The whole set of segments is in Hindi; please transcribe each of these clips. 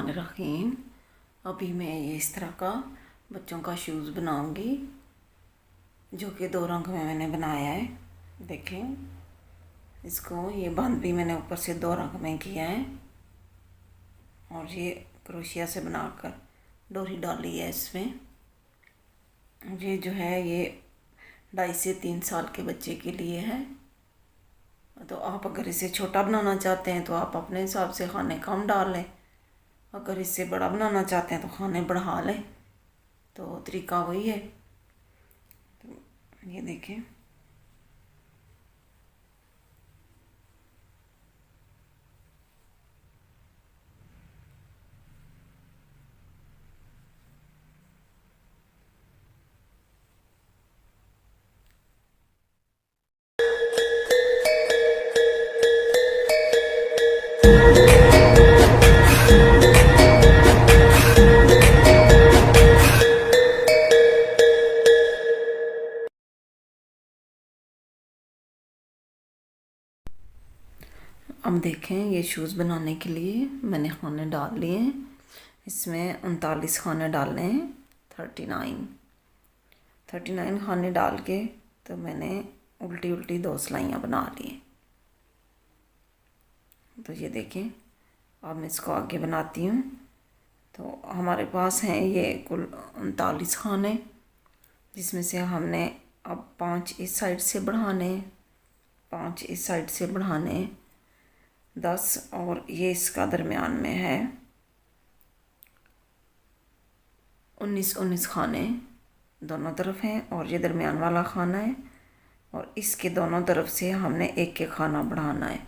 बिस्मिल्लाहिर्रहमानिर्रहीम। अभी मैं ये इस तरह का बच्चों का शूज़ बनाऊंगी, जो कि 2 रंग में मैंने बनाया है। देखें, इसको ये बंद भी मैंने ऊपर से 2 रंग में किया है और ये क्रोशिया से बनाकर डोरी डाली है इसमें। ये जो है ये 2.5 से 3 साल के बच्चे के लिए है। तो आप अगर इसे छोटा बनाना चाहते हैं तो आप अपने हिसाब से खाने कम डाल लें, अगर इससे बड़ा बनाना चाहते हैं तो खाने बढ़ा लें। तो तरीका वही है। तो ये देखें, अब देखें ये शूज़ बनाने के लिए मैंने खाने डाल लिए हैं। इसमें 39 खाने डालने हैं। 39 खाने डाल के तो मैंने उल्टी उल्टी 2 सिलाइयाँ बना ली। तो ये देखें, अब मैं इसको आगे बनाती हूँ। तो हमारे पास हैं ये कुल 39 खाने, जिसमें से हमने अब 5 इस साइड से बढ़ाने, 5 इस साइड से बढ़ाने, 10 और ये इसका दरमियान में है 19 खाने दोनों तरफ हैं और ये दरमियान वाला खाना है और इसके दोनों तरफ से हमने एक एक खाना बढ़ाना है।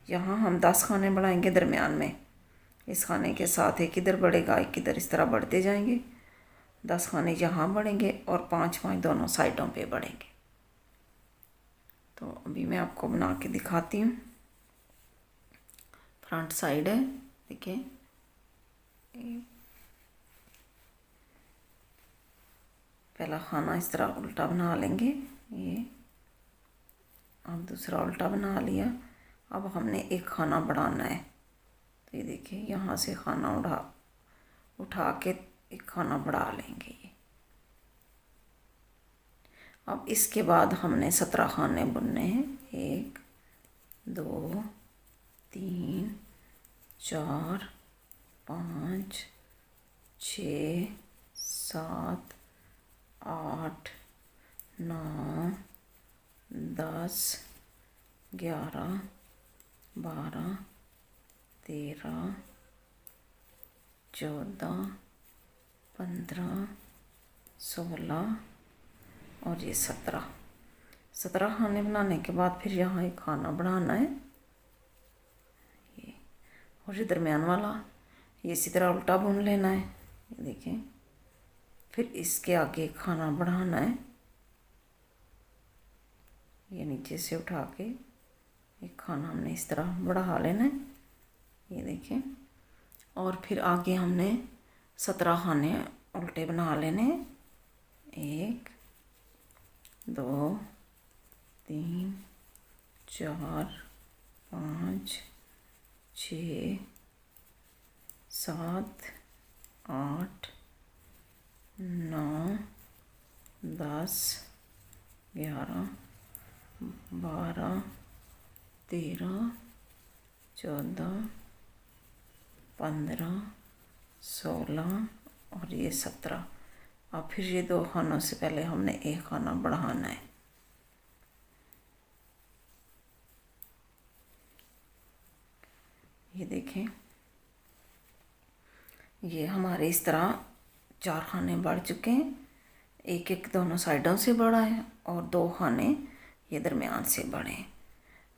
यहाँ हम 10 खाने बढ़ाएंगे दरमियान में, इस खाने के साथ एक इधर बढ़ेगा एक इधर, इस तरह बढ़ते जाएंगे। 10 खाने यहाँ बढ़ेंगे और 5 दोनों साइडों पे बढ़ेंगे। तो अभी मैं आपको बना के दिखाती हूँ। फ्रंट साइड है, देखिए पहला खाना इस तरह उल्टा बना लेंगे। ये अब दूसरा उल्टा बना लिया। अब हमने एक खाना बढ़ाना है। तो ये देखिए, यहाँ से खाना उठा के एक खाना बढ़ा लेंगे ये। अब इसके बाद हमने 17 खाने बुनने हैं। 1 2 3 4 5 6 7 8 9 10 11 12 13 14 15 16 और ये 17 खाने बनाने के बाद फिर यहाँ एक खाना बढ़ाना है ये, और ये दरमियान वाला ये इसी तरह उल्टा बुन लेना है। ये देखें, फिर इसके आगे एक खाना बढ़ाना है, ये नीचे से उठा के एक खाना हमने इस तरह बढ़ा लेना है। ये देखें, और फिर आगे हमने 17 खाने उल्टे बना लेने। 1 2 3 4 5 6 7 8 9 10 11 12 13 14 15 16 और ये 17। अब फिर ये 2 खानों से पहले हमने एक खाना बढ़ाना है। ये देखें, ये हमारे इस तरह 4 खाने बढ़ चुके हैं। एक एक दोनों साइडों से बढ़ा है और 2 खाने ये दरमियान से बढ़े हैं।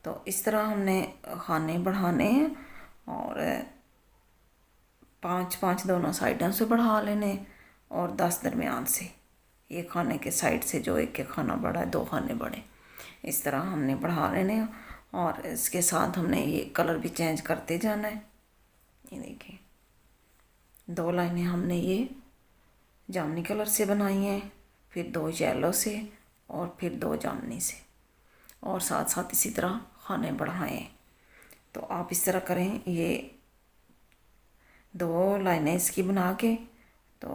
तो इस तरह हमने खाने बढ़ाने हैं और 5 दोनों साइडों से बढ़ा लेने और 10 दरमियान से। ये खाने के साइड से जो एक एक खाना बढ़ा है 2 खाने बढ़े, इस तरह हमने बढ़ा लेने। और इसके साथ हमने ये कलर भी चेंज करते जाना है। ये देखिए, 2 लाइनें हमने ये जामुनी कलर से बनाई हैं, फिर 2 येलो से और फिर 2 जामुनी से, और साथ साथ इसी तरह खाने बढ़ाएं। तो आप इस तरह करें। ये 2 लाइनें इसकी बना के तो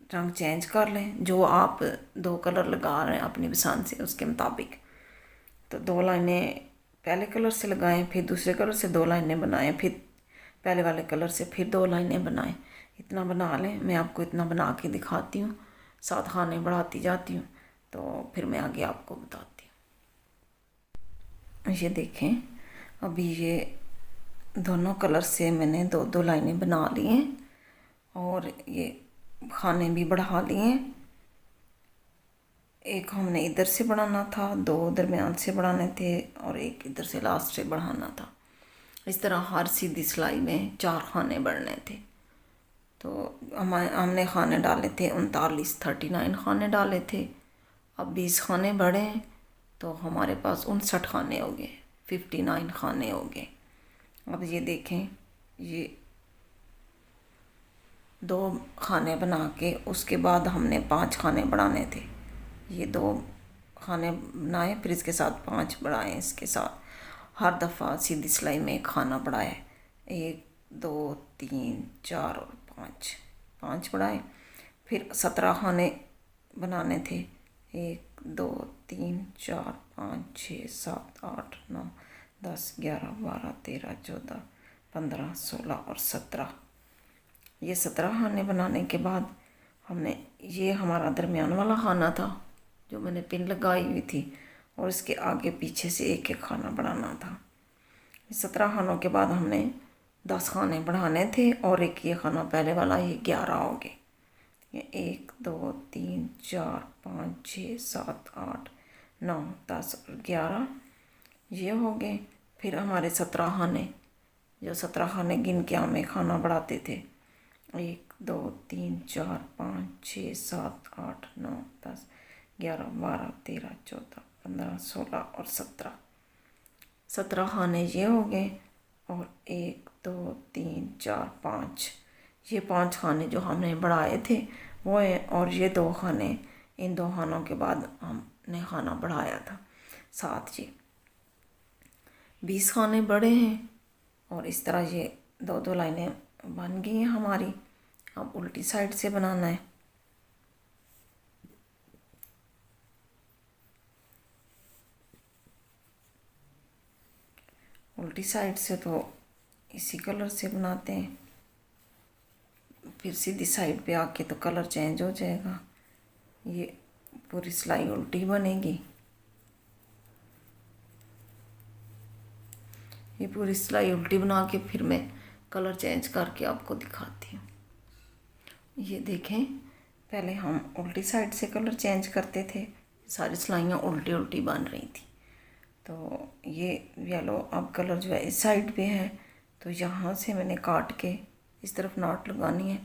रंग चेंज कर लें, जो आप 2 कलर लगा रहे हैं अपनी पसंद से उसके मुताबिक। तो 2 लाइनें पहले कलर से लगाएं, फिर दूसरे कलर से 2 लाइनें बनाएं, फिर पहले वाले कलर से फिर 2 लाइनें बनाएं। इतना बना लें। मैं आपको इतना बना के दिखाती हूँ, साथ खाने बढ़ाती जाती हूँ, तो फिर मैं आगे आपको बताती हूँ। ये देखें, अभी ये दोनों कलर से मैंने 2-2 लाइनें बना ली हैं और ये खाने भी बढ़ा लिए हैं। एक हमने इधर से बढ़ाना था, 2 दरमियान से बढ़ाने थे और एक इधर से लास्ट से बढ़ाना था। इस तरह हर सीधी सिलाई में 4 खाने बढ़ने थे। तो हमने खाने डाले थे 39 खाने डाले थे। अब 20 खाने बढ़े हैं तो हमारे पास 59 खाने हो गए, 59 खाने हो गए। अब ये देखें, ये 2 खाने बना के उसके बाद हमने 5 खाने बढ़ाने थे। ये 2 खाने बनाए, फिर इसके साथ 5 बढ़ाए। इसके साथ हर दफ़ा सीधी सिलाई में एक खाना बढ़ाए, 1 2 3 4 और 5 बढ़ाए। फिर 17 खाने बनाने थे, 1 2 3 4 5 6 7 8 9 10 11 12 13 14 15 16 और 17। ये 17 खाने बनाने के बाद हमने, ये हमारा दरमियान वाला खाना था जो मैंने पिन लगाई हुई थी, और इसके आगे पीछे से एक एक खाना बढ़ाना था। 17 खानों के बाद हमने 10 खाने बढ़ाने थे और एक ये खाना पहले वाला, ये 11 हो गए। ये 1 2 3 4 5 6 7 8 9 10 और 11 ये हो गए। फिर हमारे 17 खाने, जो 17 खाने गिन के हमें खाना बढ़ाते थे, 1 2 3 4 5 6 7 8 9 10 11 12 13 14 15 16 और 17 खाने ये हो गए। और 1 2 3 4 5 ये 5 खाने जो हमने बढ़ाए थे वो हैं, और ये 2 खाने, इन 2 खानों के बाद हमने खाना बढ़ाया था 7। ये 20 खाने बढ़े हैं और इस तरह ये 2-2 लाइनें बन गई हैं हमारी। अब उल्टी साइड से बनाना है। उल्टी साइड से तो इसी कलर से बनाते हैं, फिर सीधी साइड पे आके तो कलर चेंज हो जाएगा। ये पूरी सिलाई उल्टी बनेगी। ये पूरी सिलाई उल्टी बना के फिर मैं कलर चेंज करके आपको दिखाती हूँ। ये देखें, पहले हम उल्टी साइड से कलर चेंज करते थे, सारी सिलाइयाँ उल्टी उल्टी बन रही थी। तो ये येलो अब कलर जो है इस साइड पे है, तो यहाँ से मैंने काट के इस तरफ नॉट लगानी है,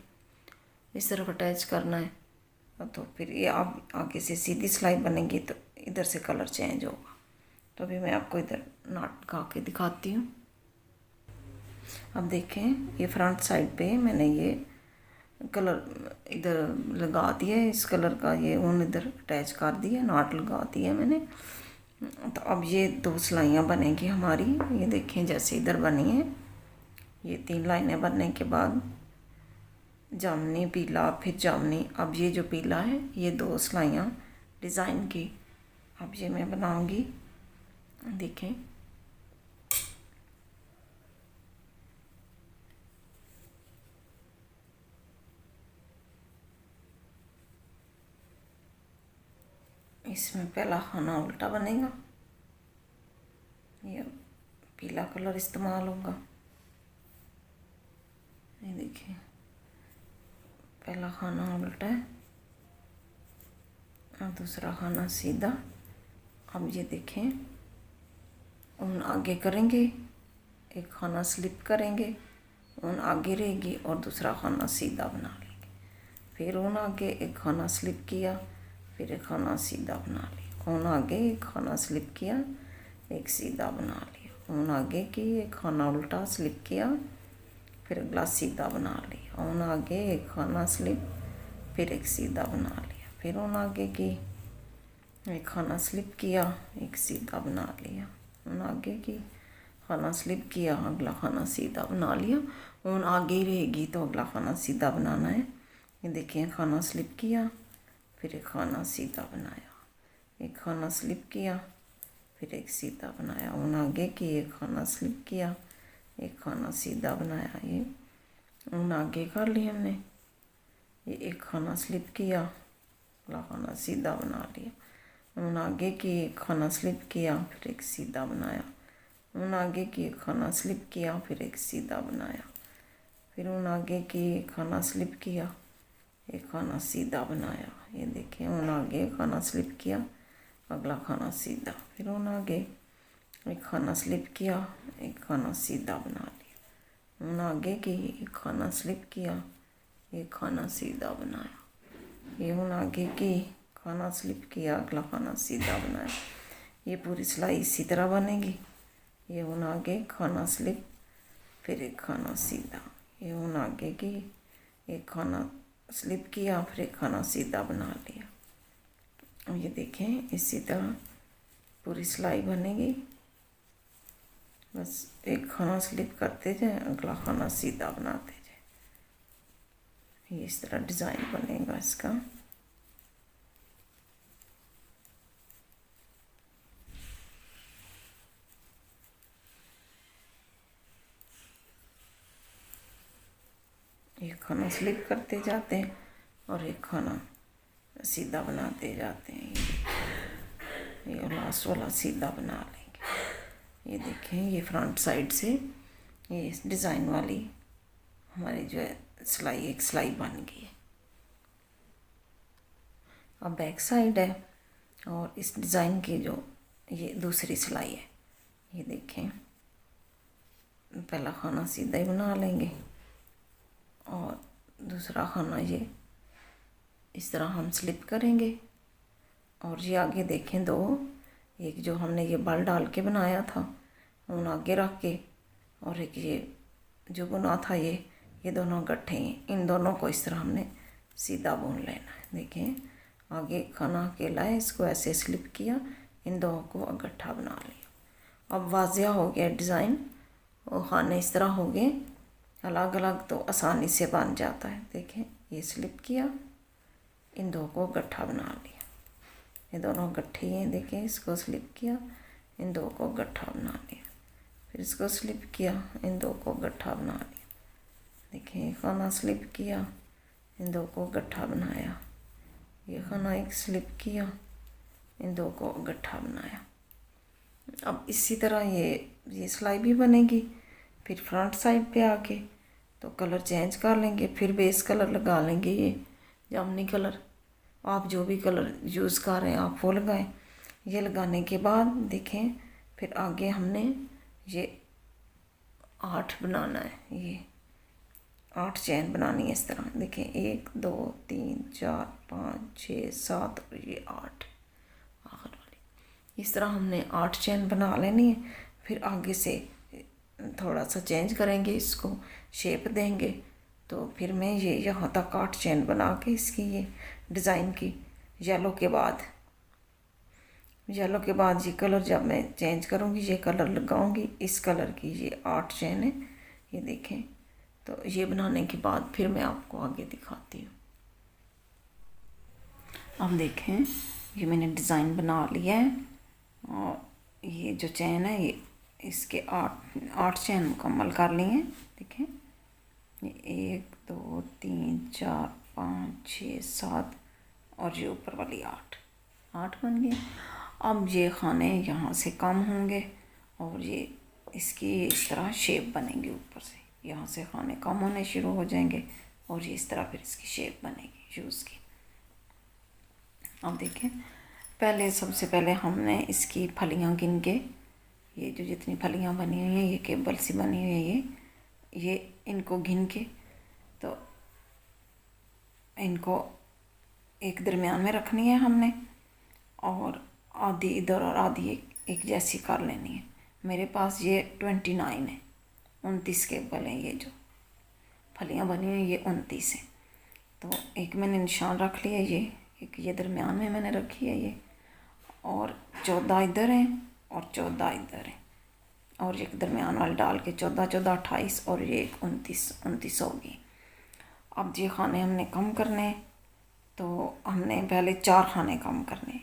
इस तरफ अटैच करना है। तो फिर ये अब आगे से सीधी सिलाई बनेगी तो इधर से कलर चेंज होगा। तो अभी मैं आपको इधर नॉट लगा के दिखाती हूँ। अब देखें, ये फ्रंट साइड पे मैंने ये कलर इधर लगा दिया है, इस कलर का ये ऊन इधर अटैच कर दिया, नॉट लगा दिया मैंने। तो अब ये 2 सिलाइयाँ बनेंगी हमारी। ये देखें, जैसे इधर बनी है, ये 3 लाइनें बनने के बाद जामनी पीला फिर जामनी। अब ये जो पीला है, ये 2 सिलाइयाँ डिज़ाइन की अब ये मैं बनाऊंगी। देखें, इसमें पहला खाना उल्टा बनेगा, ये पीला कलर इस्तेमाल होगा। ये देखिए, पहला खाना उल्टा है और दूसरा खाना सीधा। अब ये देखें, ऊन आगे करेंगे, एक खाना स्लिप करेंगे, ऊन आगे रहेगी और दूसरा खाना सीधा बना लेंगे। फिर ऊन आगे एक खाना स्लिप किया, फिर एक खाना सीधा बना लिया। ऊन आगे एक खाना स्लिप किया, एक सीधा बना लिया। ऊन आगे की एक खाना उल्टा स्लिप किया, फिर अगला सीधा बना लिया। ऊन आगे एक खाना स्लिप, फिर एक सीधा बना लिया। फिर ऊन आगे की एक खाना स्लिप किया, एक सीधा बना लिया। ऊन आगे की खाना स्लिप किया, अगला खाना सीधा बना लिया। ऊन आगे ही रहेगी तो अगला खाना सीधा बनाना है। ये देखिए खाना स्लिप किया, फिर एक खाना सीधा बनाया, एक खाना स्लिप किया, फिर एक सीधा बनाया। ऊन आगे की, एक खाना स्लिप किया, एक खाना सीधा बनाया। ये ऊन आगे कर लिया हमने, ये एक खाना स्लिप किया, अगला खाना सीधा बना लिया। ऊन आगे की, एक खाना स्लिप किया, फिर एक सीधा बनाया। ऊन आगे की, एक खाना स्लिप किया, फिर एक सीधा बनाया। फिर ऊन आगे की, एक खाना स्लिप किया, एक खाना सीधा बनाया। ये देखिए ऊन आगे खाना स्लिप किया, अगला खाना सीधा। फिर ऊन आगे एक खाना स्लिप किया, एक खाना सीधा बना लिया। ऊन आगे की, एक खाना स्लिप किया, एक खाना सीधा बनाया। ये ऊन आगे की, खाना स्लिप किया, अगला खाना सीधा बनाया। ये पूरी सिलाई इसी तरह बनेगी। ये ऊन आगे खाना स्लिप, फिर एक खाना सीधा। ये ऊन आगे की, एक खाना स्लिप किया, फिर एक खाना सीधा बना लिया। ये देखें इसी तरह पूरी सिलाई बनेगी। बस एक खाना स्लिप करते जाए, अगला खाना सीधा बनाते जाए। ये इस तरह डिज़ाइन बनेगा इसका। एक खाना स्लिप करते जाते हैं और एक खाना सीधा बनाते जाते हैं। ये लास्ट वाला सीधा बना लेंगे। ये देखें ये फ्रंट साइड से ये डिज़ाइन वाली हमारी जो है सिलाई, एक सिलाई बन गई है। अब बैक साइड है और इस डिज़ाइन की जो ये दूसरी सिलाई है। ये देखें पहला खाना सीधा ही बना लेंगे और दूसरा खाना ये इस तरह हम स्लिप करेंगे। और ये आगे देखें दो, एक जो हमने ये बल डाल के बनाया था ऊन आगे रख के, और एक ये जो बुना था ये दोनों गट्ठे हैं। इन दोनों को इस तरह हमने सीधा बुन लेना है। देखें आगे खाना अकेला है, इसको ऐसे स्लिप किया, इन दोनों को गट्ठा बना लिया। अब वाजिया हो गया डिज़ाइन, और खाने इस तरह हो गए अलग अलग, तो आसानी से बन जाता है। देखें ये स्लिप किया, इन दो को गट्ठा बना लिया। ये दोनों गट्ठे हैं, देखें इसको स्लिप किया, इन दो को गट्ठा बना लिया। फिर इसको स्लिप किया, इन दो को गट्ठा बना लिया। देखें खाना स्लिप किया, इन दो को गट्ठा बनाया। ये खाना एक स्लिप किया, इन दो को गट्ठा बनाया। अब इसी तरह ये सिलाई भी बनेगी। फिर फ्रंट साइड पे आके तो कलर चेंज कर लेंगे, फिर बेस कलर लगा लेंगे। ये जामुनी कलर, आप जो भी कलर यूज़ कर रहे हैं आप वो लगाएं। ये लगाने के बाद देखें फिर आगे हमने ये 8 बनाना है। ये 8 चैन बनानी है इस तरह। देखें 1 2 3 4 5 6 7 और ये 8 आखिर वाली। इस तरह हमने 8 चैन बना लेनी है। फिर आगे से थोड़ा सा चेंज करेंगे, इसको शेप देंगे। तो फिर मैं ये यहाँ तक 8 चैन बना के इसकी ये डिज़ाइन की येलो के बाद ये कलर जब मैं चेंज करूँगी ये कलर लगाऊँगी। इस कलर की ये 8 चैन है। ये देखें तो ये बनाने के बाद फिर मैं आपको आगे दिखाती हूँ। अब देखें ये मैंने डिज़ाइन बना लिया है और ये जो चैन है ये इसके 8 चैन मुकम्मल कर लिए हैं। देखें ये 1 2 3 4 5 6 7 और ये ऊपर वाली 8 बन गई। अब ये खाने यहाँ से कम होंगे और ये इसकी इस तरह शेप बनेगी। ऊपर से यहाँ से खाने कम होने शुरू हो जाएंगे और ये इस तरह फिर इसकी शेप बनेगी शूज़ की। अब देखें पहले सबसे पहले हमने इसकी फलियाँ गिन के, ये जो जितनी फलियाँ बनी हुई हैं ये केबल सी बनी हुई है, ये इनको गिन के तो इनको एक दरमियान में रखनी है हमने और आधी इधर और आधी एक जैसी कर लेनी है। मेरे पास ये 29 है, 29 केबल हैं। ये जो फलियाँ बनी हुई ये 29 है। तो एक मैंने निशान रख लिया, एक ये दरमियान में मैंने रखी है ये, और 14 इधर हैं और 14 इधर हैं। और एक दरमियान वाली डाल के 14 14 28 और ये 29 29 होगी। अब ये खाने हमने कम करने, तो हमने पहले 4 खाने कम करने।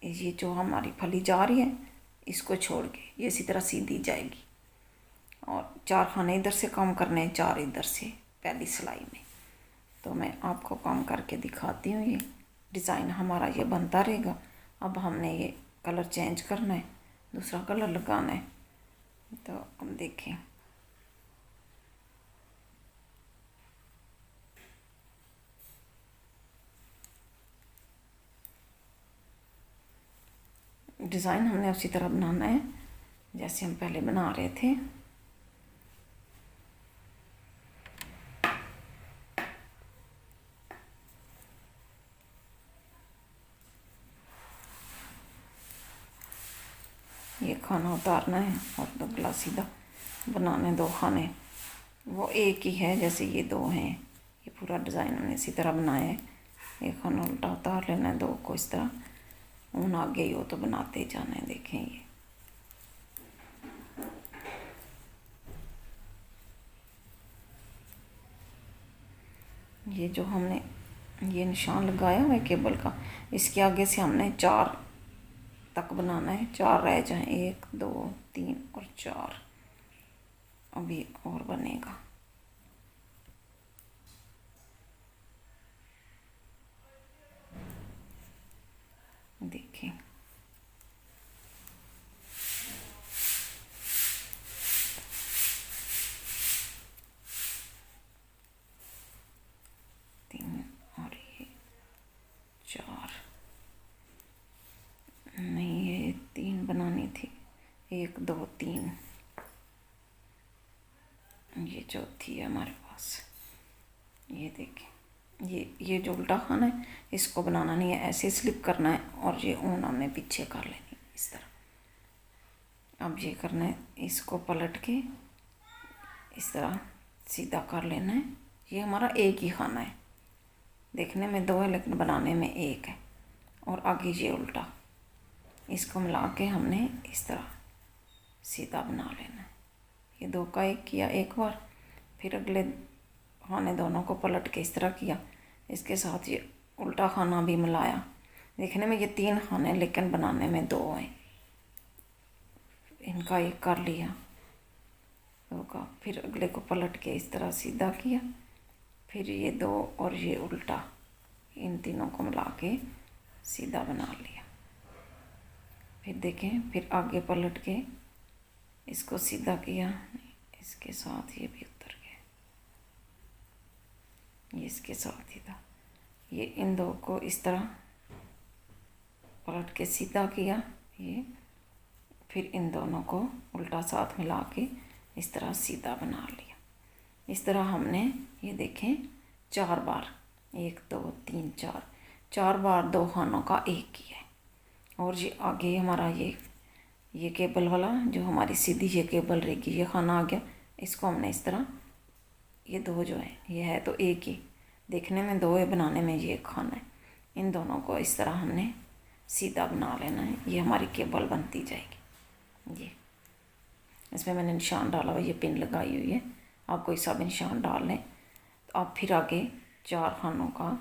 ये जो हमारी फली जा रही है इसको छोड़ के ये इसी तरह सीधी जाएगी, और 4 खाने इधर से कम करने, 4 इधर से पहली सिलाई में। तो मैं आपको कम करके दिखाती हूँ। ये डिज़ाइन हमारा ये बनता रहेगा। अब हमने ये कलर चेंज करना है, दूसरा कलर लगाना है। तो अब देखें, डिज़ाइन हमने उसी तरह बनाना है जैसे हम पहले बना रहे थे। ये खाना उतारना है और दुगला सीधा बनाने 2 खाने, वो एक ही है जैसे ये 2 हैं। ये पूरा डिज़ाइन हमने इसी तरह बनाया है। एक खाना उल्टा उतार लेना है 2 को इस तरह, ऊन आगे ही हो तो बनाते जाना है। देखें ये जो हमने ये निशान लगाया हुआ है केबल का, इसके आगे से हमने 4 तक बनाना है। 4 रह जाएं, 1 2 3 और 4। अभी और बनेगा। देखिए और ये 4 नहीं, ये 3 बनानी थी। 1 2 3, ये चौथी है हमारे पास। ये देखें, ये जो उल्टा खाना है इसको बनाना नहीं है, ऐसे स्लिप करना है और ये ऊन हमने पीछे कर लेनी इस तरह। अब ये करना है, इसको पलट के इस तरह सीधा कर लेना है। ये हमारा एक ही खाना है, देखने में 2 है लेकिन बनाने में 1 है। और आगे ये उल्टा, इसको मिला के हमने इस तरह सीधा बना लेना है। ये 2 का 1 किया एक बार, फिर अगले खाने दोनों को पलट के इस तरह किया, इसके साथ ये उल्टा खाना भी मिलाया। देखने में ये 3 खाने लेकिन बनाने में 2 हैं। इनका 1 कर लिया 2 का, फिर अगले को पलट के इस तरह सीधा किया, फिर ये 2 और ये उल्टा, इन तीनों को मिला के सीधा बना लिया। फिर देखें, फिर आगे पलट के इसको सीधा किया, इसके साथ ये भी उतर गया, ये इसके साथ ही था। ये इन 2 को इस तरह पलट के सीधा किया, ये फिर इन दोनों को उल्टा साथ मिला के इस तरह सीधा बना लिया। इस तरह हमने ये देखें 4 बार, 1 2 3 4, 4 बार 2 खानों का 1 किया है। और ये आगे हमारा ये केबल वाला जो हमारी सीधी ये केबल रहेगी, ये खाना आ गया। इसको हमने इस तरह, ये 2 जो है ये है तो 1 ही, देखने में 2 है, बनाने में ये 1 खाना है। इन दोनों को इस तरह हमने सीधा बना लेना है, ये हमारी केबल बनती जाएगी। ये इसमें मैंने निशान डाला हुआ, ये पिन लगाई हुई है, आप कोई सा भी निशान डाल लें। तो आप फिर आगे 4 खानों का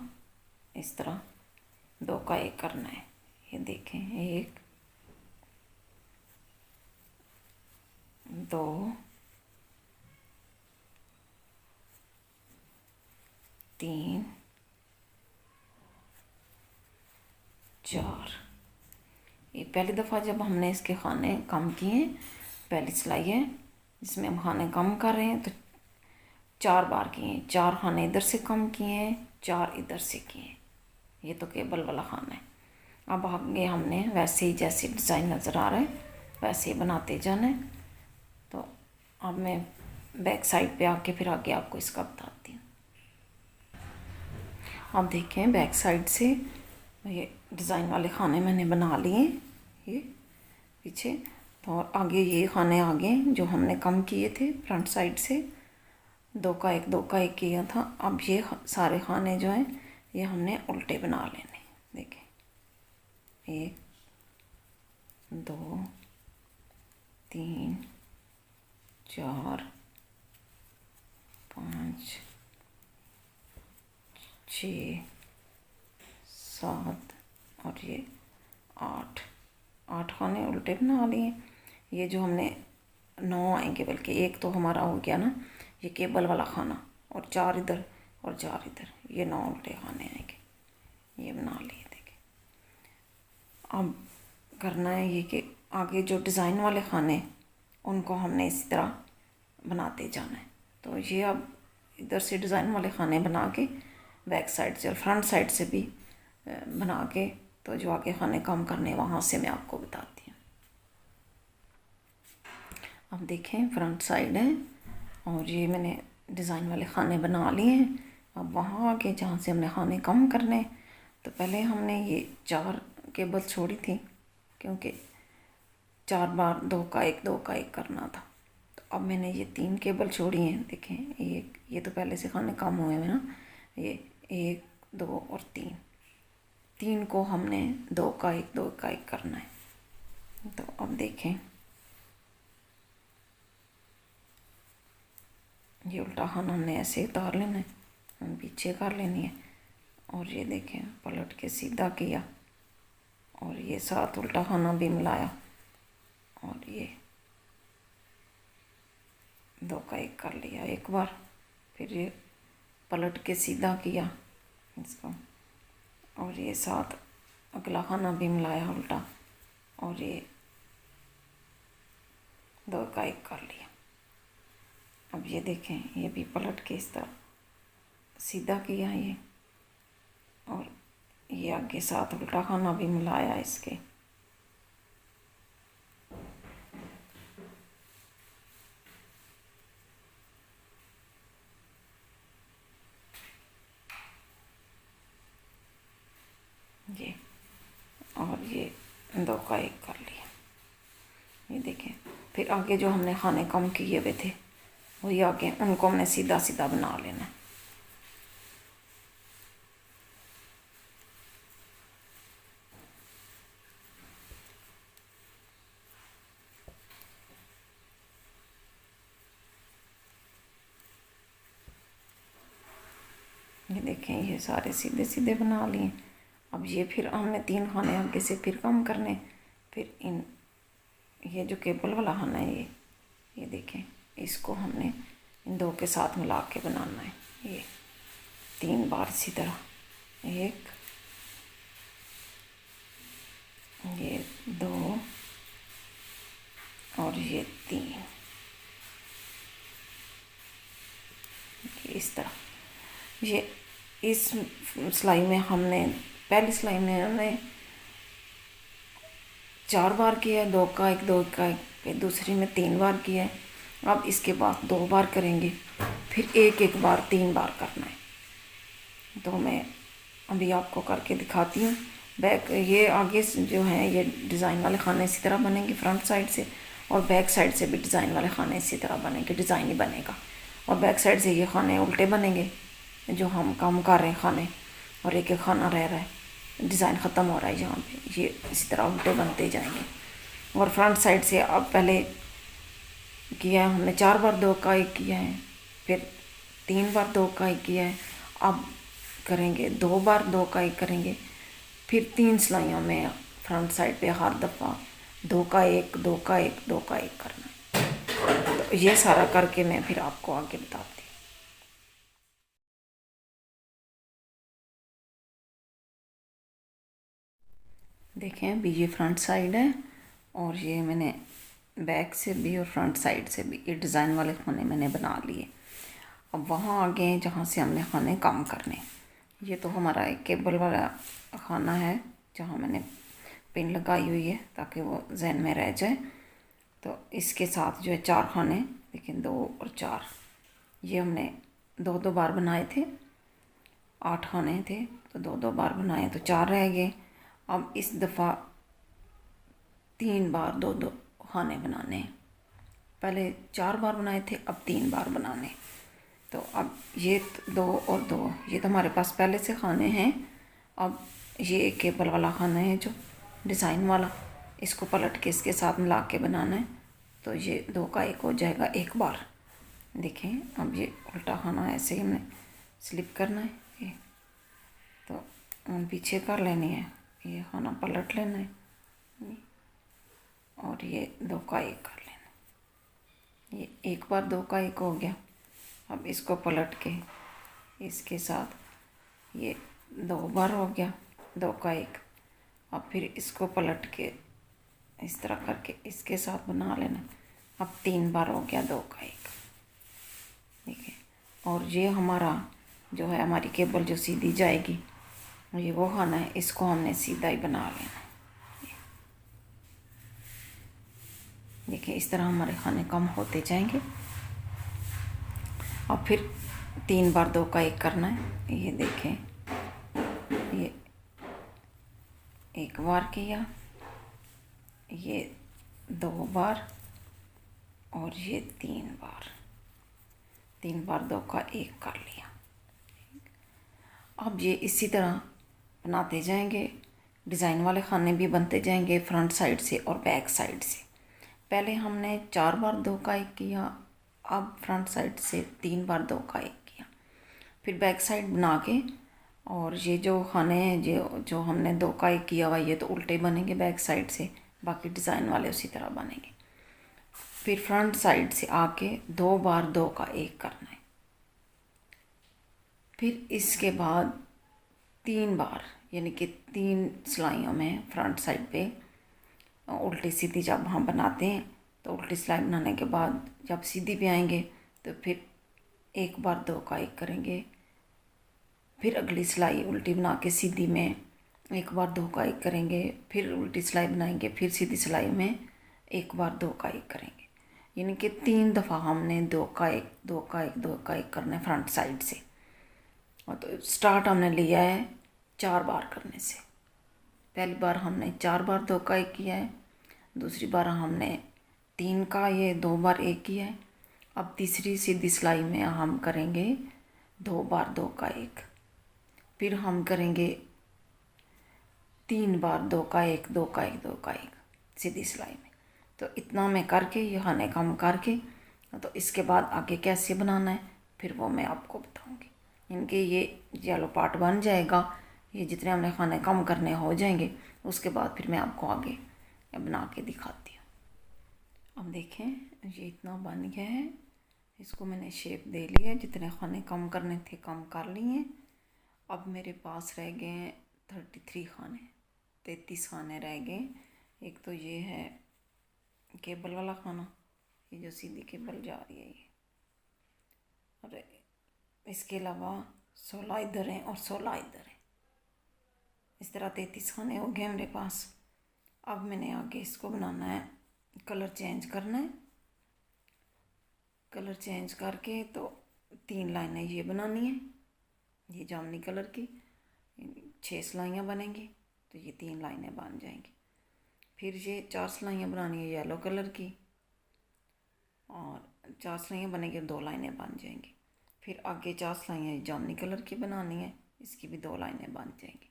इस तरह 2 का 1 करना है। ये देखें, 1 2 3 4। ये पहली दफ़ा जब हमने इसके खाने कम किए, पहली सिलाई है जिसमें हम खाने कम कर रहे हैं, तो 4 बार किए, 4 खाने इधर से कम किए, 4 इधर से किए। ये तो केबल वाला खाना है। अब आगे हमने वैसे ही जैसे डिज़ाइन नज़र आ रहा है वैसे ही बनाते जाना है। तो अब मैं बैक साइड पे आके फिर आगे आपको इसका बताती हूँ। अब देखें, बैक साइड से ये डिज़ाइन वाले खाने मैंने बना लिए, ये पीछे तो, और आगे ये खाने आगे जो हमने कम किए थे फ्रंट साइड से 2 का 1 2 का 1 किया था। अब ये सारे खाने जो हैं ये हमने उल्टे बना लेने। देखें, 1 2 3 4 5 6 7 और ये 8 8 खाने उल्टे बना लिए। ये जो हमने 9 आएंगे, बल्कि एक तो हमारा हो गया ना ये केबल वाला खाना, और 4 इधर और 4 इधर, ये 9 उल्टे खाने आएंगे। ये बना लिए। देखिए अब करना है ये कि आगे जो डिज़ाइन वाले खाने उनको हमने इसी तरह बनाते जाना है। तो ये अब इधर से डिज़ाइन वाले खाने बना के बैक साइड से और फ्रंट साइड से भी बना के, तो जो आगे खाने कम करने वहाँ से मैं आपको बताती हूँ। अब देखें फ्रंट साइड है और ये मैंने डिज़ाइन वाले खाने बना लिए हैं। अब वहाँ आगे जहाँ से हमने खाने कम करने, तो पहले हमने ये 4 केबल छोड़ी थी, क्योंकि 4 बार 2 का 1 2 का 1 करना था। तो अब मैंने ये 3 केबल छोड़ी हैं। देखें ये तो पहले से खाने कम हुए हैं ना, ये 1 2 और 3 को हमने 2 का 1 2 का 1 करना है। तो अब देखें ये उल्टा खाना हमने ऐसे उतार लेना है, हम पीछे कर लेनी है, और ये देखें पलट के सीधा किया और ये साथ उल्टा खाना भी मिलाया और ये 2 का 1 कर लिया एक बार। फिर ये पलट के सीधा किया इसको, और ये साथ अगला खाना भी मिलाया उल्टा, और ये 2 का 1 कर लिया। अब ये देखें ये भी पलट के इस तरह सीधा किया ये, और ये आगे साथ उल्टा खाना भी मिलाया इसके। ये और ये 2 का 1 कर लिया। ये देखें फिर आगे जो हमने खाने कम किए हुए थे वही आगे उनको हमने सीधा सीधा बना लेना। ये देखें ये सारे सीधे सीधे बना लिए। अब ये फिर हमने 3 खाने आगे से फिर कम करने, फिर ये जो केबल वाला खाना है ये देखें इसको हमने इन 2 के साथ मिला के बनाना है। ये 3 बार इसी तरह, 1 ये 2 और ये 3, इस तरह। ये इस सिलाई में हमने पहली सिलाई में हमने 4 बार किया है, 2 का 1 2 का 1, फिर दूसरी में 3 बार किया है। अब इसके बाद 2 बार करेंगे, फिर एक बार 3 बार करना है। तो मैं अभी आपको करके दिखाती हूँ। बैक ये आगे जो है ये डिज़ाइन वाले खाने इसी तरह बनेंगे फ्रंट साइड से, और बैक साइड से भी डिज़ाइन वाले खाने इसी तरह बनेंगे, डिज़ाइन ही बनेगा। और बैक साइड से ये खाने उल्टे बनेंगे जो हम कम कर रहे हैं खाने, और एक खाना रह रहा है, डिज़ाइन ख़त्म हो रहा है यहाँ पे, ये इसी तरह उल्टे बनते जाएंगे। और फ्रंट साइड से अब पहले किया है हमने 4 बार 2 का 1 किया है, फिर 3 बार 2 का 1 किया है। अब करेंगे 2 बार 2 का 1 करेंगे, फिर 3 सिलाइयों में फ्रंट साइड पे हर दफ़ा 2 का 1 2 का 1 2 का 1 करना है। तो ये सारा करके मैं फिर आपको आगे बताती हूँ। देखें अभी ये फ्रंट साइड है, और ये मैंने बैक से भी और फ्रंट साइड से भी ये डिज़ाइन वाले खाने मैंने बना लिए। अब वहाँ आगे जहाँ से हमने खाने कम करने, ये तो हमारा एक केबल वाला खाना है जहाँ मैंने पिन लगाई हुई है ताकि वो जहन में रह जाए। तो इसके साथ जो है 4 खाने, लेकिन 2 और 4 ये हमने 2 बार बनाए थे, 8 खाने थे तो 2 बार बनाए तो 4 रह गए। अब इस दफ़ा 3 बार 2 खाने बनाने हैं। पहले 4 बार बनाए थे, अब 3 बार बनाने। तो अब ये 2 और 2 ये तो हमारे पास पहले से खाने हैं। अब ये एक केबल वाला खाना है जो डिज़ाइन वाला, इसको पलट के इसके साथ मिला के बनाना है। तो ये 2 का 1 हो जाएगा एक बार। देखें, अब ये उल्टा खाना ऐसे ही हमने स्लिप करना है, ये तो पीछे कर लेनी है, ये खाना पलट लेना है और ये 2 का 1 कर लेना। ये एक बार 2 का 1 हो गया। अब इसको पलट के इसके साथ ये 2 बार हो गया 2 का 1। अब फिर इसको पलट के इस तरह करके इसके साथ बना लेना। अब 3 बार हो गया 2 का 1। ठीक है, और ये हमारा जो है, हमारी केबल जो सीधी जाएगी ये वो खाना है, इसको हमने सीधा ही बना लेना है। देखिए, इस तरह हमारे खाने कम होते जाएंगे। और फिर 3 बार 2 का 1 करना है। ये देखें, ये 1 बार किया, ये 2 बार और ये 3 बार। 3 बार 2 का 1 कर लिया। अब ये इसी तरह बनाते जाएंगे। डिज़ाइन वाले खाने भी बनते जाएंगे फ्रंट साइड से और बैक साइड से। पहले हमने 4 बार 2 का 1 किया, अब फ्रंट साइड से 3 बार 2 का 1 किया। फिर बैक साइड बना के, और ये जो खाने हैं जो हमने 2 का 1 किया हुआ, ये तो उल्टे बनेंगे बैक साइड से, बाकी डिज़ाइन वाले उसी तरह बनेंगे। फिर फ्रंट साइड से आके 2 बार 2 का 1 करना है। फिर इसके बाद 3 बार, यानी कि 3 सिलाइयों में फ्रंट साइड पे उल्टी सीधी जब हम बनाते हैं तो उल्टी सिलाई बनाने के बाद जब सीधी पे आएंगे तो फिर 1 बार 2 का 1 करेंगे। फिर अगली सिलाई उल्टी बना के सीधी में 1 बार 2 का 1 करेंगे। फिर उल्टी सिलाई बनाएंगे, फिर सीधी सिलाई में 1 बार 2 का 1 करेंगे। यानी कि 3 दफ़ा हमने 2 का 1 2 का 1 2 का 1 करना है फ्रंट साइड से। और तो स्टार्ट हमने लिया है 4 बार करने से। पहली बार हमने 4 बार 2 का 1 किया है, दूसरी बार हमने 3 का ये 2 बार 1 किया है। अब तीसरी सीधी सिलाई में हम करेंगे 2 बार 2 का 1। फिर हम करेंगे 3 बार 2 का 1 2 का 1 2 का 1 सीधी सिलाई में। तो इतना मैं करके ये खाने कम करके, तो इसके बाद आगे कैसे बनाना है फिर वो मैं आपको बताऊंगी। इनके ये येलो पार्ट बन जाएगा, ये जितने हमने खाने कम करने हो जाएंगे, उसके बाद फिर मैं आपको आगे बना के दिखाती हूँ। अब देखें, ये इतना बन गया है, इसको मैंने शेप दे लिया। जितने खाने कम करने थे कम कर लिए। अब मेरे पास रह गए हैं 33 खाने, 33 खाने रह गए। एक तो ये है केबल वाला खाना, ये जो सीधी केबल जा रही है ये, और इसके अलावा 16 इधर हैं और 16 इधर हैं। इस तरह 33 खाने हो गए मेरे पास। अब मैंने आगे इसको बनाना है, कलर चेंज करना है। कलर चेंज करके तो 3 लाइनें ये बनानी है, ये जामुनी कलर की 6 सिलाइयाँ बनेंगी, तो ये 3 लाइनें बन जाएंगी। फिर ये 4 सिलाइयाँ बनानी है येलो कलर की, और 4 सिलाइयाँ बनेंगी, 2 लाइनें बन जाएंगी। फिर आगे 4 सिलाइयाँ जामुनी कलर की बनानी है, इसकी भी 2 लाइनें बन जाएंगी।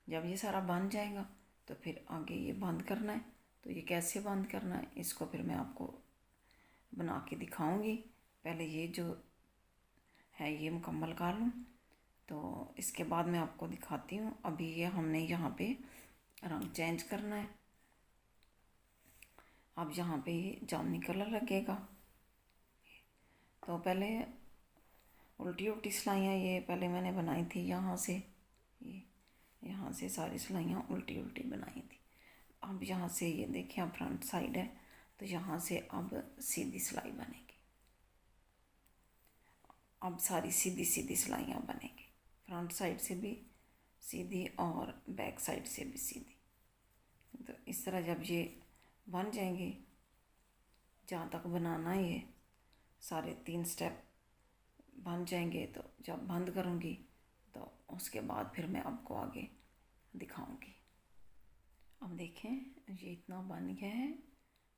जब ये सारा बन जाएगा तो फिर आगे ये बंद करना है। तो ये कैसे बंद करना है इसको फिर मैं आपको बना के दिखाऊंगी। पहले ये जो है ये मुकम्मल कर लूँ, तो इसके बाद मैं आपको दिखाती हूँ। अभी ये हमने यहाँ पे रंग चेंज करना है। अब यहाँ पे जामुनी कलर लगेगा। तो पहले उल्टी उल्टी सिलाइयाँ ये पहले मैंने बनाई थी, यहाँ से ये यहाँ से सारी सिलाइयाँ उल्टी उल्टी बनाई थी। अब यहाँ से ये देखिए, अब फ्रंट साइड है तो यहाँ से अब सीधी सिलाई बनेगी। अब सारी सीधी सीधी सिलाइयाँ बनेगी, फ्रंट साइड से भी सीधी और बैक साइड से भी सीधी। तो इस तरह जब ये बन जाएंगे, जहाँ तक बनाना है ये सारे 3 स्टेप बन जाएंगे, तो जब बंद करूँगी तो उसके बाद फिर मैं आपको आगे दिखाऊंगी। अब देखें, ये इतना बन गया है।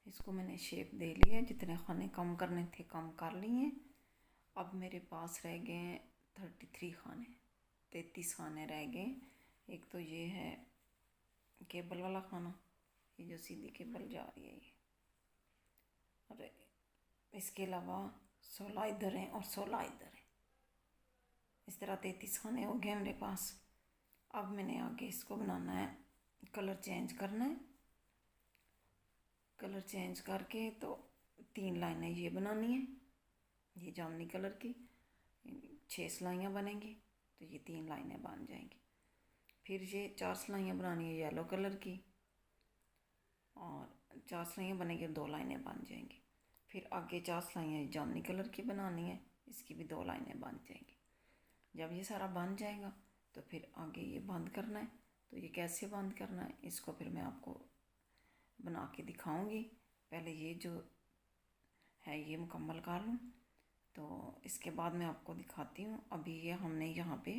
इसको मैंने शेप दे लिया है, जितने खाने कम करने थे कम कर लिए। अब मेरे पास रह गए 33 खाने, 33 खाने रह गए। एक तो ये है केबल वाला खाना, ये जो सीधी केबल जा रही है ये, और इसके अलावा 16 इधर हैं और 16 इधर हैं। इस तरह 33 खाने हो गए मेरे पास। अब मैंने आगे इसको बनाना है, कलर चेंज करना है। कलर चेंज करके तो 3 लाइनें ये बनानी है, ये जामुनी कलर की 6 सिलाइयाँ बनेंगी, तो ये 3 लाइनें बन जाएंगी। फिर ये 4 सिलाइयाँ बनानी है येलो कलर की, और 4 सिलाइयाँ बनेंगी, 2 लाइनें बन जाएंगी। फिर आगे 4 सिलाइयाँ जामुनी कलर की बनानी है, इसकी भी 2 लाइनें बन जाएंगी। जब ये सारा बन जाएगा तो फिर आगे ये बंद करना है। तो ये कैसे बंद करना है इसको फिर मैं आपको बना के दिखाऊंगी। पहले ये जो है ये मुकम्मल कर लूँ, तो इसके बाद मैं आपको दिखाती हूँ। अभी ये हमने यहाँ पे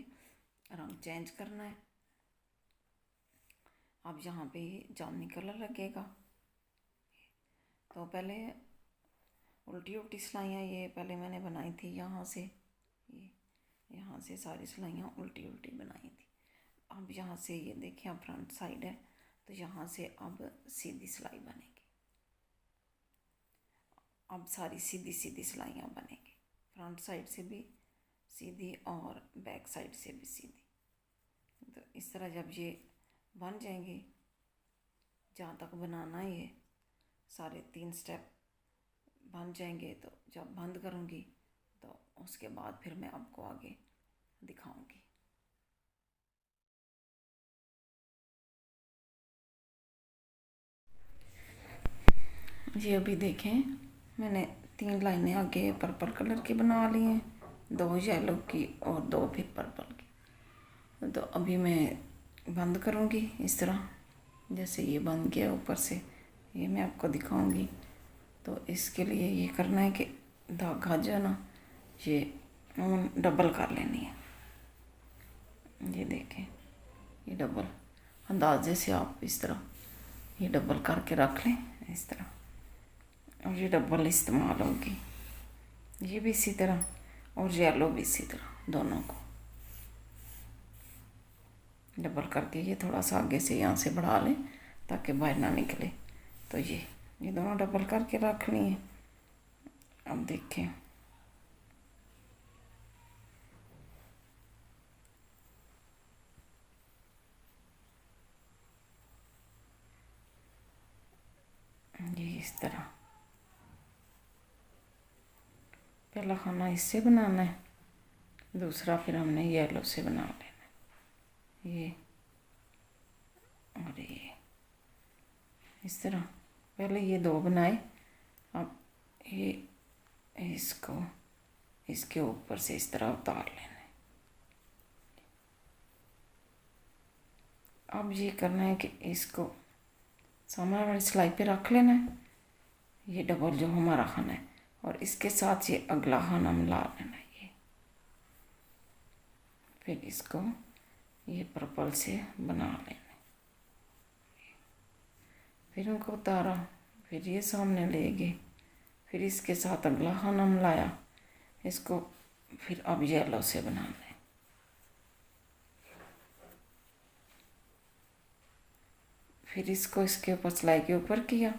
रंग चेंज करना है। अब यहाँ पे जामुनी कलर लगेगा। तो पहले उल्टी उल्टी सिलाइयाँ ये पहले मैंने बनाई थी, यहाँ से ये यहाँ से सारी सिलाइयाँ उल्टी उल्टी बनाई थी। अब यहाँ से ये देखें, अब फ्रंट साइड है, तो यहाँ से अब सीधी सिलाई बनेगी। अब सारी सीधी सीधी सिलाइयाँ बनेंगी, फ्रंट साइड से भी सीधी और बैक साइड से भी सीधी। तो इस तरह जब ये बन जाएंगी, जहाँ तक बनाना है ये सारे 3 स्टेप बन जाएंगे, तो जब बंद करूँगी तो उसके बाद फिर मैं आपको आगे दिखाऊंगी। ये अभी देखें, मैंने 3 लाइनें आगे पर्पल कलर की बना ली हैं, 2 येलो की और 2 फिर पर्पल की। तो अभी मैं बंद करूँगी इस तरह, जैसे ये बन गया ऊपर से, ये मैं आपको दिखाऊंगी। तो इसके लिए ये करना है कि धागा जो है ना, ये डबल कर लेनी है। ये देखें, ये डबल अंदाजे से आप इस तरह ये डबल करके रख लें इस तरह, और ये डबल इस्तेमाल होगी। ये भी इसी तरह और येलो भी इसी तरह, दोनों को डबल करके ये थोड़ा सा आगे से यहाँ से बढ़ा लें ताकि बाहर ना निकले। तो ये दोनों डबल करके रख ली हैं। अब देखें, ये इस तरह पहला खाना इससे बनाना है, दूसरा फिर हमने येलो से बना लेना है। ये और ये इस तरह पहले ये 2 बनाए। अब ये इसको इसके ऊपर से इस तरह उतार लेना है। अब ये करना है कि इसको सामने वाली सिलाई पे रख लेना है, ये डबल जो हमारा खाना है, और इसके साथ ये अगला खाना मिला लेना है। ये फिर इसको ये पर्पल से बना लेना है। फिर उनको उतारा, फिर ये सामने ले गए, फिर इसके साथ अगला खाना मिलाया, इसको फिर अब येलो से बनाना है। फिर इसको इसके ऊपर सिलाई के ऊपर किया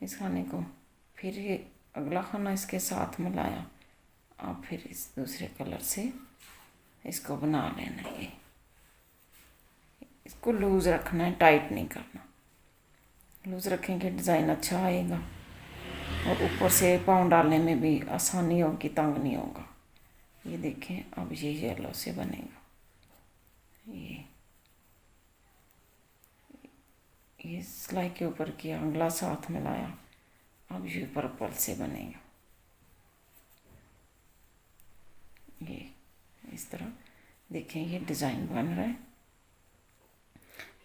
इस खाने को, फिर ये अगला खाना इसके साथ मिलाया। अब फिर इस दूसरे कलर से इसको बना लेना है। ये इसको लूज़ रखना है, टाइट नहीं करना। लूज़ रखेंगे डिज़ाइन अच्छा आएगा, और ऊपर से पाँव डालने में भी आसानी होगी, तंग नहीं होगा। ये देखें, अब ये येलो से बनेगा। ये सिलाई के ऊपर किया, अगला साथ मिलाया, अब ये पर्पल से बनेगा। ये इस तरह देखें, ये डिज़ाइन बन रहा है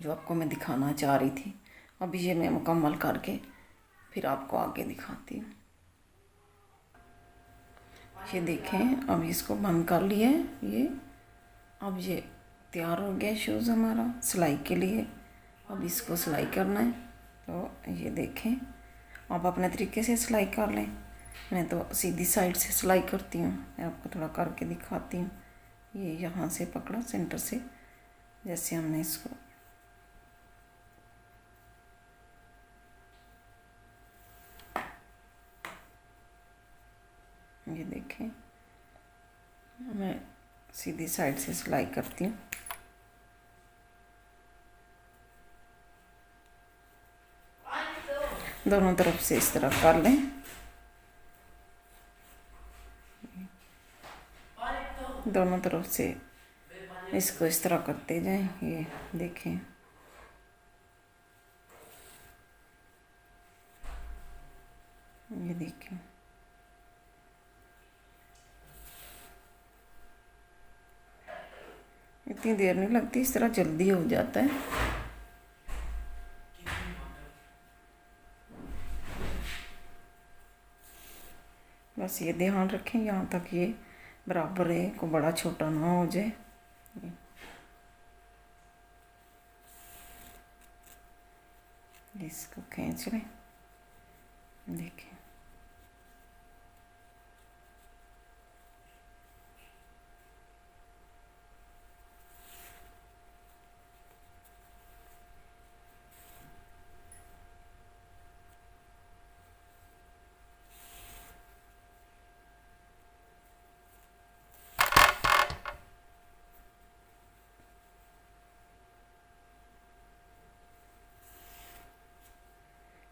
जो आपको मैं दिखाना चाह रही थी। अभी ये मैं मुकम्मल करके फिर आपको आगे दिखाती हूँ। ये देखें, अब इसको बंद कर लिया है ये। अब ये तैयार हो गया शूज़ हमारा सिलाई के लिए। अब इसको सिलाई करना है, तो ये देखें, आप अपने तरीके से सिलाई कर लें। मैं तो सीधी साइड से सिलाई करती हूँ, मैं आपको थोड़ा करके दिखाती हूँ। ये यहाँ से पकड़ा सेंटर से, जैसे हमने इसको ये देखें, मैं सीधी साइड से सिलाई करती हूँ। दोनों तरफ से इस तरह कर लें। दोनों तरफ से इसको इस तरह करते जाएं। ये देखें, ये देखें, इतनी देर नहीं लगती, इस तरह जल्दी हो जाता है। बस ये ध्यान रखें यहाँ तक ये बराबर है, को बड़ा छोटा ना हो जाए। इसको खींच लें। देखिए,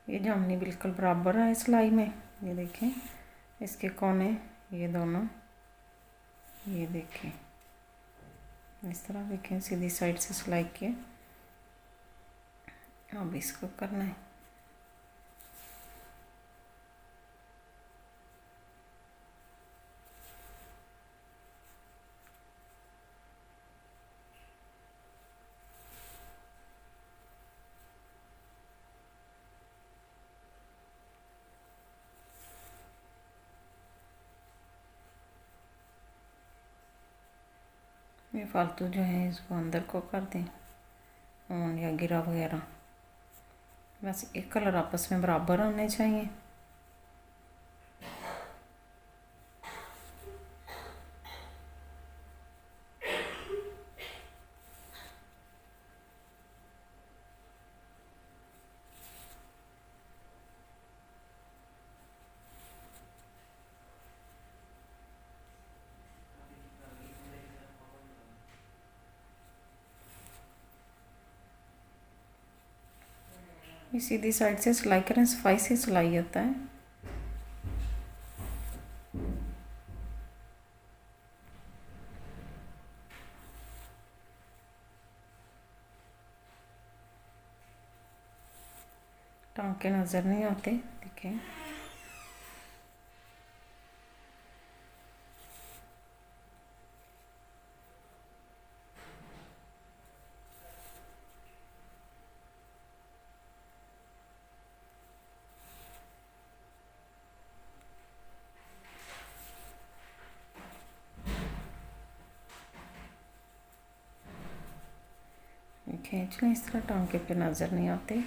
ये जामनी बिल्कुल बराबर है सिलाई में। ये देखें, इसके कोने ये दोनों, ये देखें, इस तरह देखें, सीधी साइड से सिलाई किए। अब इसको करना है। ये फालतू जो है इसको अंदर को कर दें, ऊन या गिरा वगैरह। बस एक कलर आपस में बराबर होने चाहिए। ये सीधी साइड से सिलाई करें, सफाई से सिलाई होता है। टांके नज़र नहीं आते, देखें। खींच लें इस तरह, टांके पे नज़र नहीं आते।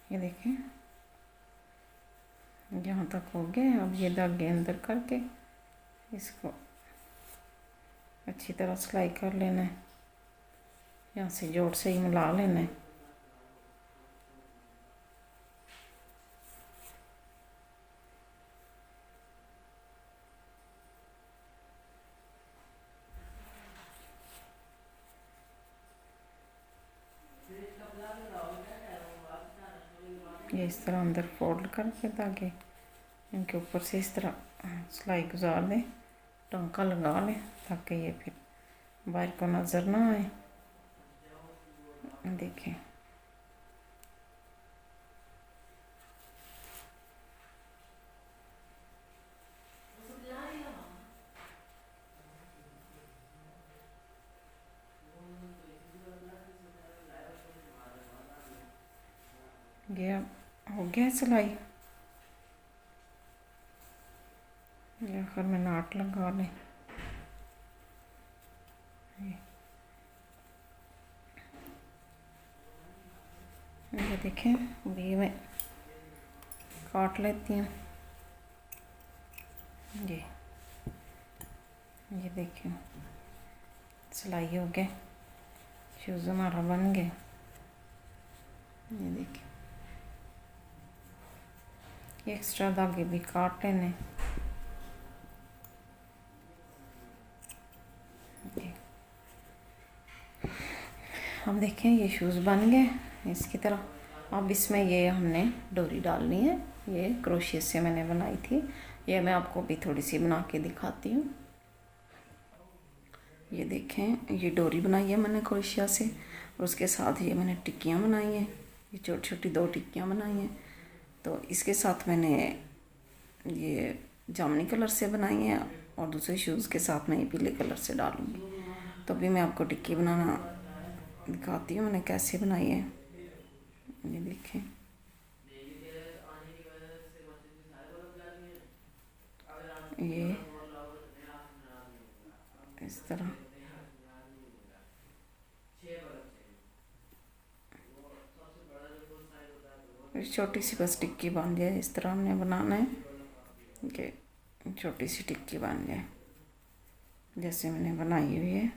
ये देखें, जहाँ तक हो गया। अब ये धागे अंदर करके इसको अच्छी तरह सिलाई कर लेना है। यहाँ से जोड़ से ही मिला लेना है। ये इस तरह अंदर फोल्ड करके धागे इनके ऊपर से इस तरह सिलाई गुजार दें, टांका लगा लें, ताकि ये फिर बाहर को नज़र ना आए। देखें, ये हो गया सिलाई। ये आखिर में नाट लगा लें। ये देखें, अभी मैं काट लेती हूँ। ये देखिए सिलाई हो गया, शूज़ हमारा बन गए। ये देखिए, एक्स्ट्रा धागे भी काट लेने। अब देखें ये शूज़ बन गए इसकी तरह। अब इसमें ये हमने डोरी डालनी है। ये क्रोशिया से मैंने बनाई थी। ये मैं आपको भी थोड़ी सी बना के दिखाती हूँ। ये देखें, ये डोरी बनाई है मैंने क्रोशिया से, और उसके साथ ये मैंने टिक्कियाँ बनाई हैं। ये छोटी छोटी 2 टिक्कियाँ बनाई हैं। तो इसके साथ मैंने ये जामुनी कलर से बनाई हैं, और दूसरे शूज़ के साथ मैं ये पीले कलर से डालूँगी। तो अभी मैं आपको टिक्की बनाना दिखाती हूँ मैंने कैसे बनाई है। ये देखें, ये इस तरह छोटी सी बस टिक्की बन जाए, इस तरह हमने बनाना है कि छोटी सी टिक्की बन जाए जैसे मैंने बनाई हुई है।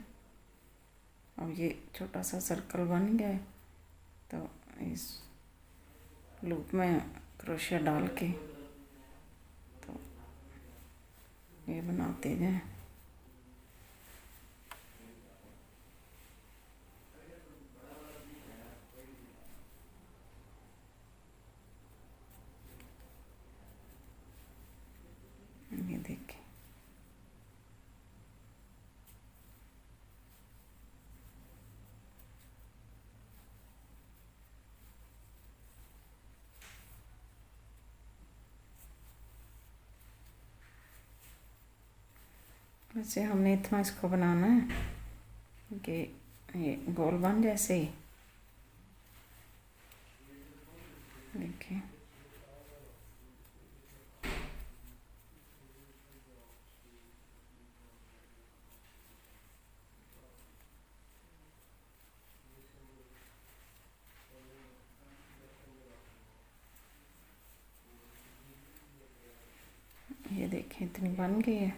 अब ये छोटा सा सर्कल बन गया है, तो इस लूप में क्रोशिया डाल के तो ये बनाते जाएं। ये देखिए, वैसे हमने इतना इसको बनाना है कि ये गोल बन जैसे ही। देखिए, ये देखें इतनी बन गई है।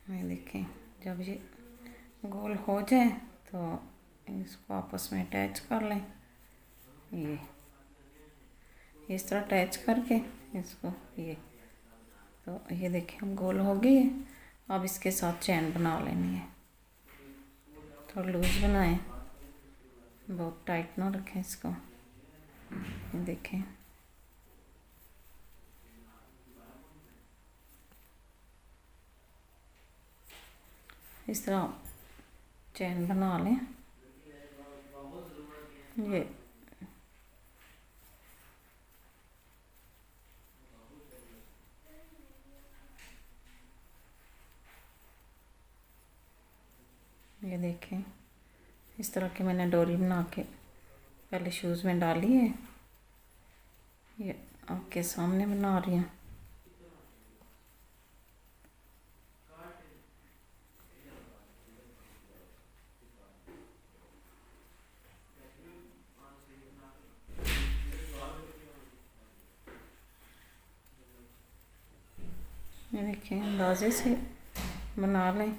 ये देखें, जब ये गोल हो जाए तो इसको आपस में अटैच कर लें। ये इस तरह अटैच करके इसको ये, तो ये देखें अब गोल हो गई है। अब इसके साथ चैन बना लेनी है। थोड़ा लूज बनाएं, बहुत टाइट ना रखें इसको। ये देखें, इस तरह चैन बना लें। ये देखें, इस तरह की मैंने डोरी बना के पहले शूज़ में डाली है। ये आपके सामने बना रही हूँ। ये देखें, अंदाजे से बना लें।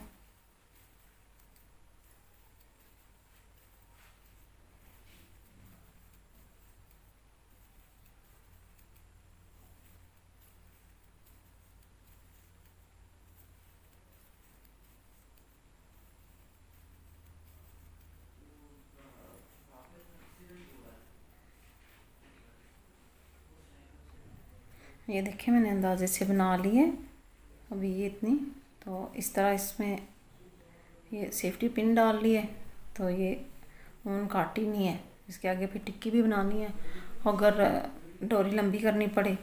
ये देखिए, मैंने अंदाजे से बना ली है अभी ये इतनी। तो इस तरह इसमें ये सेफ्टी पिन डाल ली है, तो ये ऊन काटी नहीं है। इसके आगे फिर टिक्की भी बनानी है, अगर डोरी लंबी करनी पड़े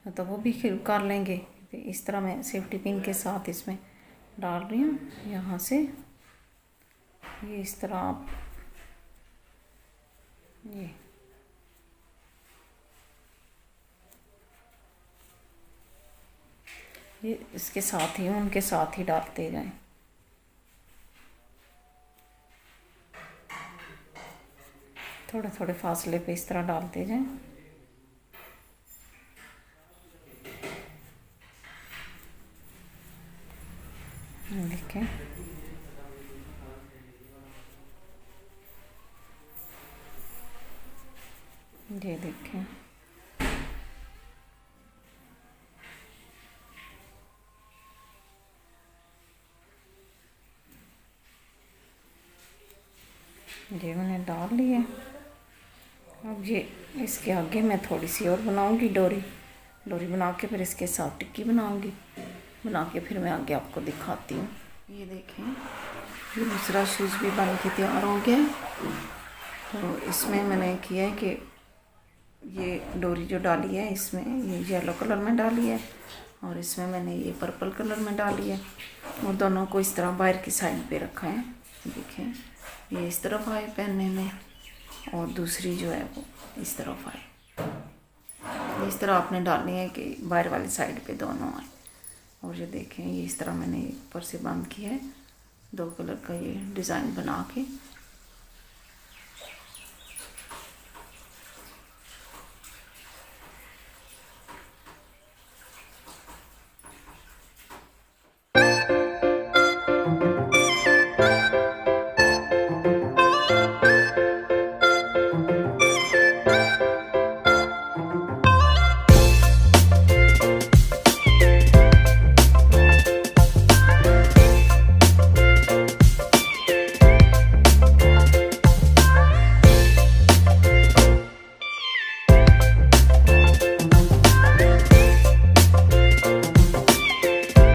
तो वो भी फिर कर लेंगे। तो इस तरह मैं सेफ्टी पिन के साथ इसमें डाल रही हूँ यहाँ से। ये इस तरह आप ये इसके साथ ही उनके साथ ही डालते जाएं। थोड़े थोड़े फासले पे इस तरह डालते जाएं। देखें, ये देखें, ये मैंने डाल लिया। अब ये इसके आगे मैं थोड़ी सी और बनाऊंगी डोरी बना के फिर इसके साथ टिक्की बनाऊंगी, बना के फिर मैं आगे आपको दिखाती हूँ। ये देखें, ये दूसरा शूज़ भी बन के तैयार हो गया। तो इसमें मैंने किया है कि ये डोरी जो डाली है इसमें ये येलो कलर में डाली है और इसमें मैंने ये पर्पल कलर में डाली है और दोनों को इस तरह बाहर की साइड पे रखा है। देखें, ये इस तरफ आए पहनने में और दूसरी जो है वो इस तरफ आए। इस तरह आपने डालनी है कि बाहर वाली साइड पे दोनों आए। और ये देखें, ये इस तरह मैंने ऊपर से बंद किया है, 2 कलर का ये डिज़ाइन बना के।